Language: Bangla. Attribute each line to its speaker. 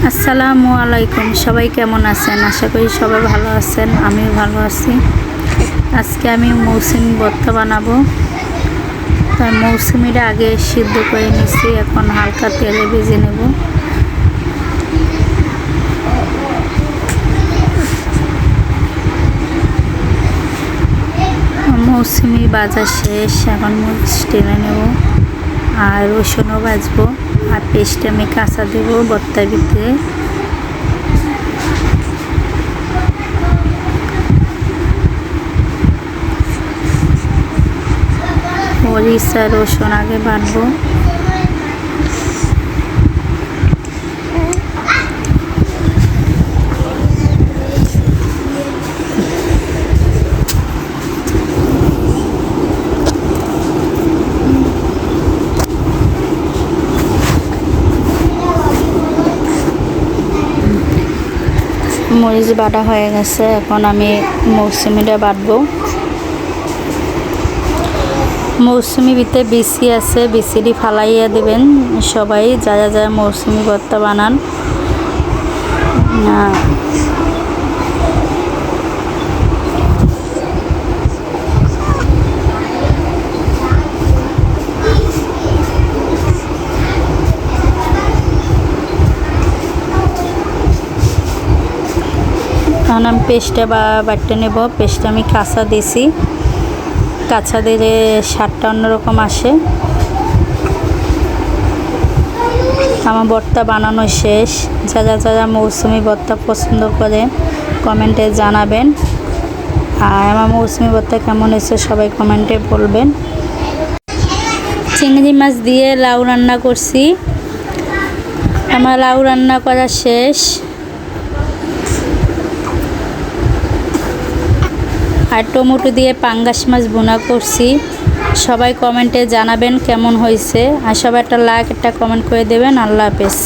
Speaker 1: আসসালামু আলাইকুম। সবাই কেমন আছেন? আশা করি সবাই ভালো আছেন, আমিও ভালো আছি। আজকে আমি মৌসুমি ভর্তা বানাবো। তাই মৌসুমিটা আগে সিদ্ধ করে নিচ্ছি, এখন হালকা তেলে ভেজে নেব। মৌসুমি ভাজা শেষ, এখন মরিচ টেনে নেব আর রসুনও ভাজবো, আর পেস্ট আমি কাঁচা দেবো ভর্তার ভিতরে। মরিচ আর রসুন আগে বাটবো। মরিচ বাটা হয়ে গেছে, এখন আমি মৌসুমিটা বাটবো। মৌসুমি ভিতরে বিচি আছে, বিচিটি ফালাইয়া দেবেন সবাই, যারা যারা মৌসুমি ভর্তা বানান। এখন আমি পেস্টটা বাটতে নেব। পেস্টটা আমি কাঁচা দিছি, কাঁচা দিলে স্বাদটা অন্যরকম আসে। আমার ভর্তা বানানো শেষ। যারা যারা মৌসুমি ভর্তা পছন্দ করে কমেন্টে জানাবেন, আর আমার মৌসুমি ভর্তা কেমন হয়েছে সবাই কমেন্টে বলবেন। চিংড়ি মাছ দিয়ে লাউ রান্না করছি। আমার লাউ রান্না করা শেষ। আর টমেটো দিয়ে পাঙ্গাস মাছ ভুনা করছি। সবাই কমেন্টে জানাবেন কেমন হয়েছে, আর সবাই একটা লাইক একটা কমেন্ট করে দেবেন। আল্লাহ হাফেজ।